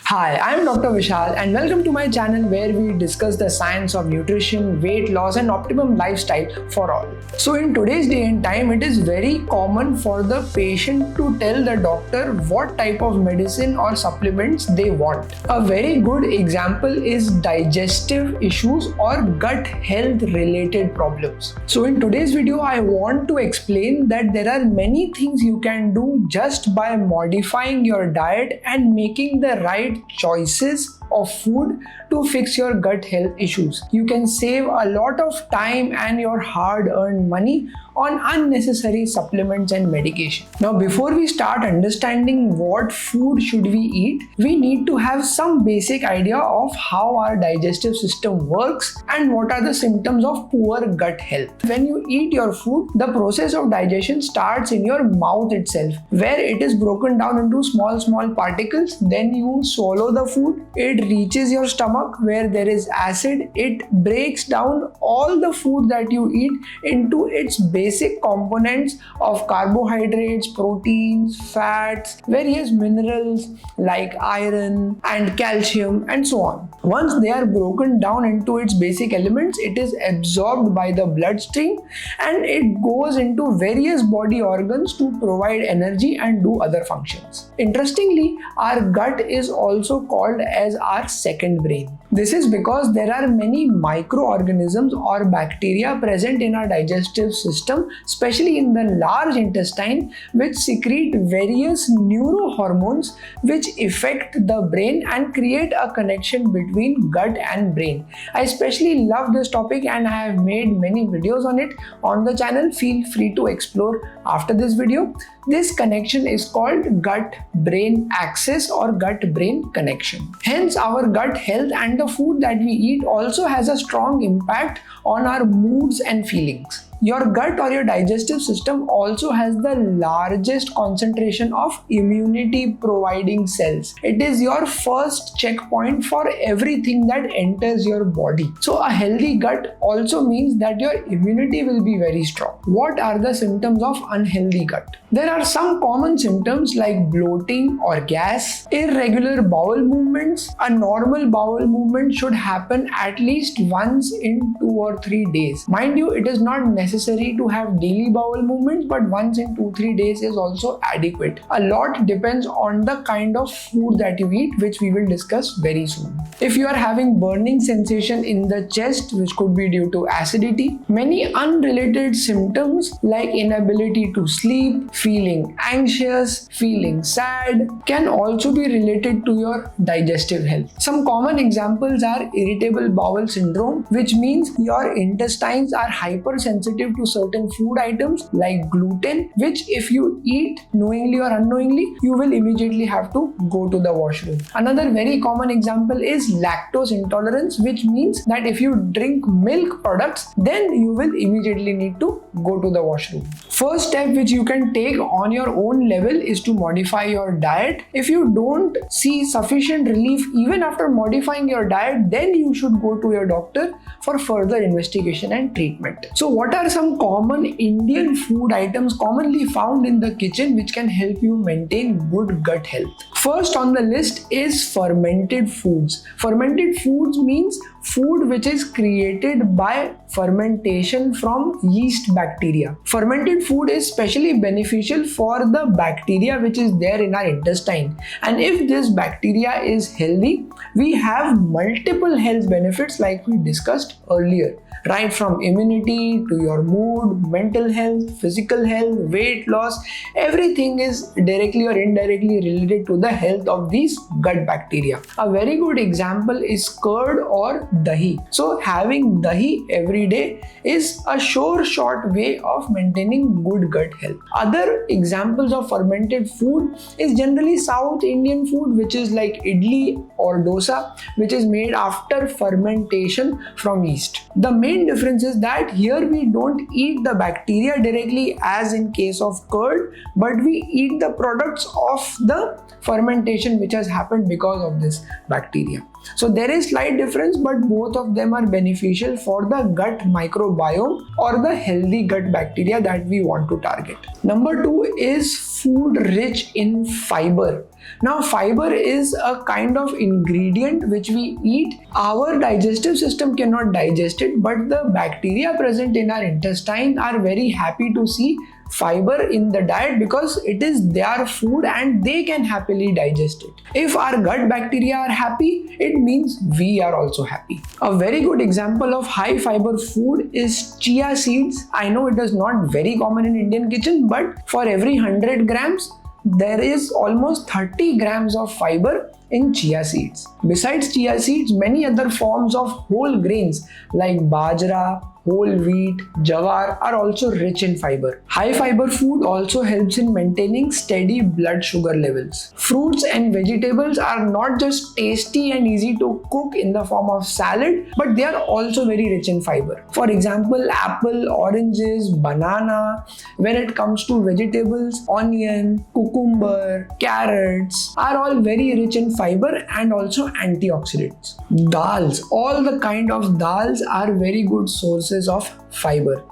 Hi, I'm Dr. Vishal and welcome to my channel where we discuss the science of nutrition, weight loss and optimum lifestyle for all. So in today's day and time, it is very common for the patient to tell the doctor what type of medicine or supplements they want. A very good example is digestive issues or gut health related problems. So in today's video, I want to explain that there are many things you can do just by modifying your diet and making the right choices of food to fix your gut health issues. You can save a lot of time and your hard-earned money on unnecessary supplements and medication. Now, before we start understanding what food should we eat, we need to have some basic idea of how our digestive system works and what are the symptoms of poor gut health. When you eat your food, the process of digestion starts in your mouth itself, where it is broken down into small particles. Then you swallow the food. It reaches your stomach where there is acid. It breaks down all the food that you eat into its basic components of carbohydrates, proteins, fats, various minerals like iron and calcium and so on. Once they are broken down into its basic elements, it is absorbed by the bloodstream and it goes into various body organs to provide energy and do other functions. Interestingly, our gut is also called as our second brain. This is because there are many microorganisms or bacteria present in our digestive system, especially in the large intestine, which secrete various neurohormones which affect the brain and create a connection between gut and brain. I especially love this topic and I have made many videos on it on the channel. Feel free to explore after this video. This connection is called gut-brain axis or gut-brain connection. Hence, our gut health and the food that we eat also has a strong impact on our moods and feelings. Your gut or your digestive system also has the largest concentration of immunity providing cells. It is your first checkpoint for everything that enters your body. So a healthy gut also means that your immunity will be very strong. What are the symptoms of unhealthy gut? There are some common symptoms like bloating or gas, irregular bowel movements. A normal bowel movement should happen at least once in 2 or 3 days. Mind you, it is not necessary to have daily bowel movements, but once in 2-3 days is also adequate. A lot depends on the kind of food that you eat, which we will discuss very soon. If you are having burning sensation in the chest, which could be due to acidity, many unrelated symptoms like inability to sleep, feeling anxious, feeling sad can also be related to your digestive health. Some common examples are irritable bowel syndrome, which means your intestines are hypersensitive to certain food items like gluten, which if you eat knowingly or unknowingly, you will immediately have to go to the washroom. Another very common example is lactose intolerance, which means that if you drink milk products, then you will immediately need to go to the washroom. First step which you can take on your own level is to modify your diet. If you don't see sufficient relief even after modifying your diet, then you should go to your doctor for further investigation and treatment. So what are some common Indian food items commonly found in the kitchen which can help you maintain good gut health? First on the list is fermented foods. Fermented foods means food which is created by fermentation from yeast bacteria. Fermented food is specially beneficial for the bacteria which is there in our intestine. And if this bacteria is healthy, we have multiple health benefits like we discussed earlier. Right from immunity to your mood, mental health, physical health, weight loss, everything is directly or indirectly related to the health of these gut bacteria. A very good example is curd or dahi. So having dahi every day is a sure short way of maintaining good gut health. Other examples of fermented food is generally South Indian food, which is like idli or dosa, which is made after fermentation from yeast. The main difference is that here we don't eat the bacteria directly as in case of curd, but we eat the products of the fermentation which has happened because of this bacteria. So there is slight difference, but both of them are beneficial for the gut microbiome or the healthy gut bacteria that we want to target. Number 2 is food rich in fiber. Now, fiber is a kind of ingredient which we eat. Our digestive system cannot digest it, but the bacteria present in our intestine are very happy to see fiber in the diet because it is their food and they can happily digest it. If our gut bacteria are happy, it means we are also happy. A very good example of high fiber food is chia seeds. I know it is not very common in Indian kitchen, but for every 100 grams, there is almost 30 grams of fiber in chia seeds. Besides chia seeds, many other forms of whole grains like bajra, whole wheat, jawar are also rich in fiber. High fiber food also helps in maintaining steady blood sugar levels. Fruits and vegetables are not just tasty and easy to cook in the form of salad, but they are also very rich in fiber. For example, apple, oranges, banana. When it comes to vegetables, onion, cucumber, carrots are all very rich in fiber and also antioxidants. Dals, all the kind of dals are very good sources of fiber.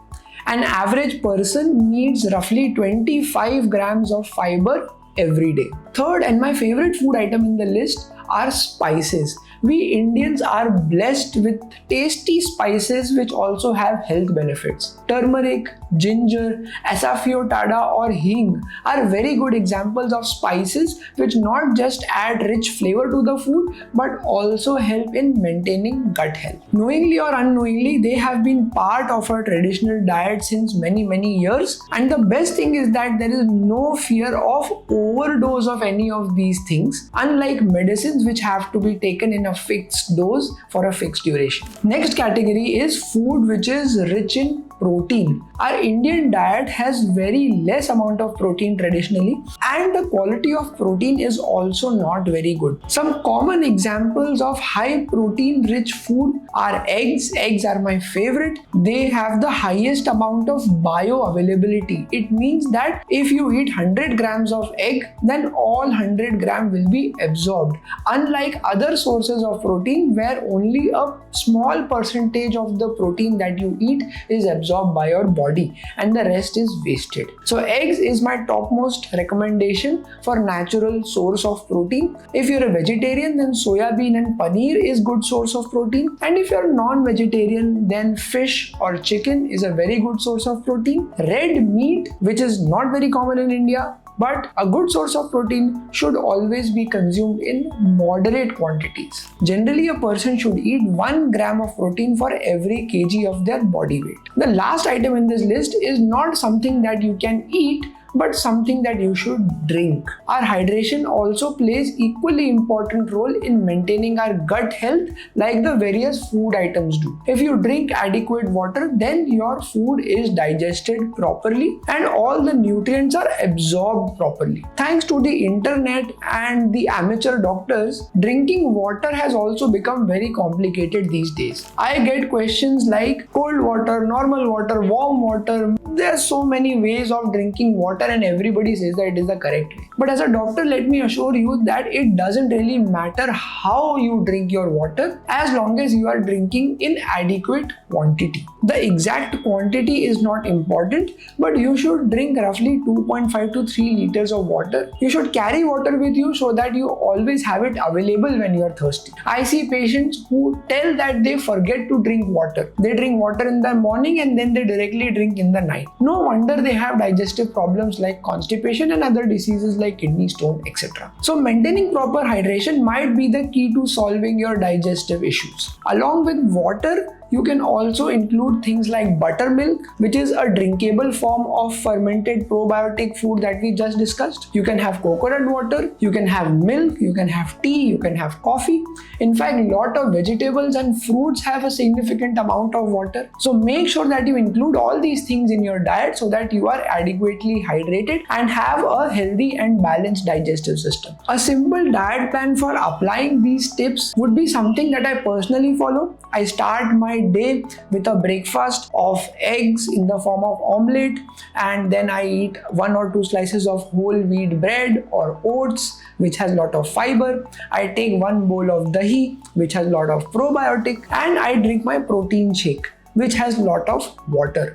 An average person needs roughly 25 grams of fiber every day. Third, and my favorite food item in the list, are spices. We Indians are blessed with tasty spices which also have health benefits. Turmeric, ginger, asafoetida or hing are very good examples of spices which not just add rich flavor to the food but also help in maintaining gut health. Knowingly or unknowingly, they have been part of our traditional diet since many years, and the best thing is that there is no fear of overdose of any of these things, unlike medicines which have to be taken in a fixed dose for a fixed duration. Next category is food which is rich in protein. Our Indian diet has very less amount of protein traditionally, and the quality of protein is also not very good. Some common examples of high protein rich food are eggs. Eggs are my favorite. They have the highest amount of bioavailability. It means that if you eat 100 grams of egg, then all 100 grams will be absorbed. Unlike other sources of protein where only a small percentage of the protein that you eat is absorbed by your body and the rest is wasted. So eggs is my topmost recommendation for natural source of protein. If you're a vegetarian, then soya bean and paneer is good source of protein, and if you're non-vegetarian, then fish or chicken is a very good source of protein. Red meat, which is not very common in India, but a good source of protein, should always be consumed in moderate quantities. Generally, a person should eat 1 gram of protein for every kg of their body weight. The last item in this list is not something that you can eat, but something that you should drink. Our hydration also plays equally important role in maintaining our gut health like the various food items do. If you drink adequate water, then your food is digested properly and all the nutrients are absorbed properly. Thanks to the internet and the amateur doctors, drinking water has also become very complicated these days. I get questions like cold water, normal water, warm water. There are so many ways of drinking water and everybody says that it is the correct way. But as a doctor, let me assure you that it doesn't really matter how you drink your water as long as you are drinking in adequate quantity. The exact quantity is not important, but you should drink roughly 2.5 to 3 liters of water. You should carry water with you so that you always have it available when you are thirsty. I see patients who tell that they forget to drink water. They drink water in the morning and then they directly drink in the night. No wonder they have digestive problems like constipation and other diseases like kidney stone, etc. So maintaining proper hydration might be the key to solving your digestive issues. Along with water, you can also include things like buttermilk, which is a drinkable form of fermented probiotic food that we just discussed. You can have coconut water, you can have milk, you can have tea, you can have coffee. In fact, a lot of vegetables and fruits have a significant amount of water. So make sure that you include all these things in your diet so that you are adequately hydrated and have a healthy and balanced digestive system. A simple diet plan for applying these tips would be something that I personally follow. I start my day with a breakfast of eggs in the form of omelette, and then I eat 1 or 2 slices of whole wheat bread or oats, which has a lot of fiber. I take 1 bowl of dahi, which has a lot of probiotic, and I drink my protein shake, which has a lot of water.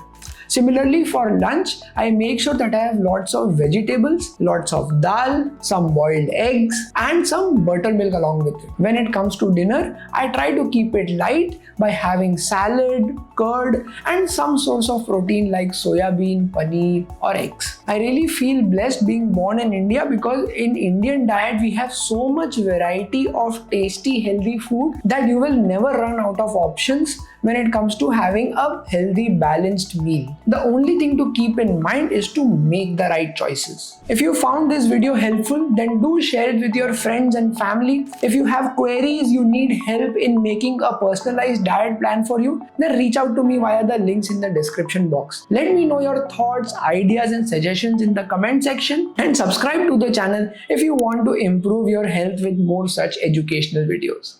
Similarly, for lunch, I make sure that I have lots of vegetables, lots of dal, some boiled eggs, and some buttermilk along with it. When it comes to dinner, I try to keep it light by having salad, curd, and some source of protein like soya bean, paneer, or eggs. I really feel blessed being born in India because in Indian diet we have so much variety of tasty, healthy food that you will never run out of options when it comes to having a healthy, balanced meal. The only thing to keep in mind is to make the right choices. If you found this video helpful, then do share it with your friends and family. If you have queries, you need help in making a personalized diet plan for you, then reach out to me via the links in the description box. Let me know your thoughts, ideas, and suggestions in the comment section, and subscribe to the channel if you want to improve your health with more such educational videos.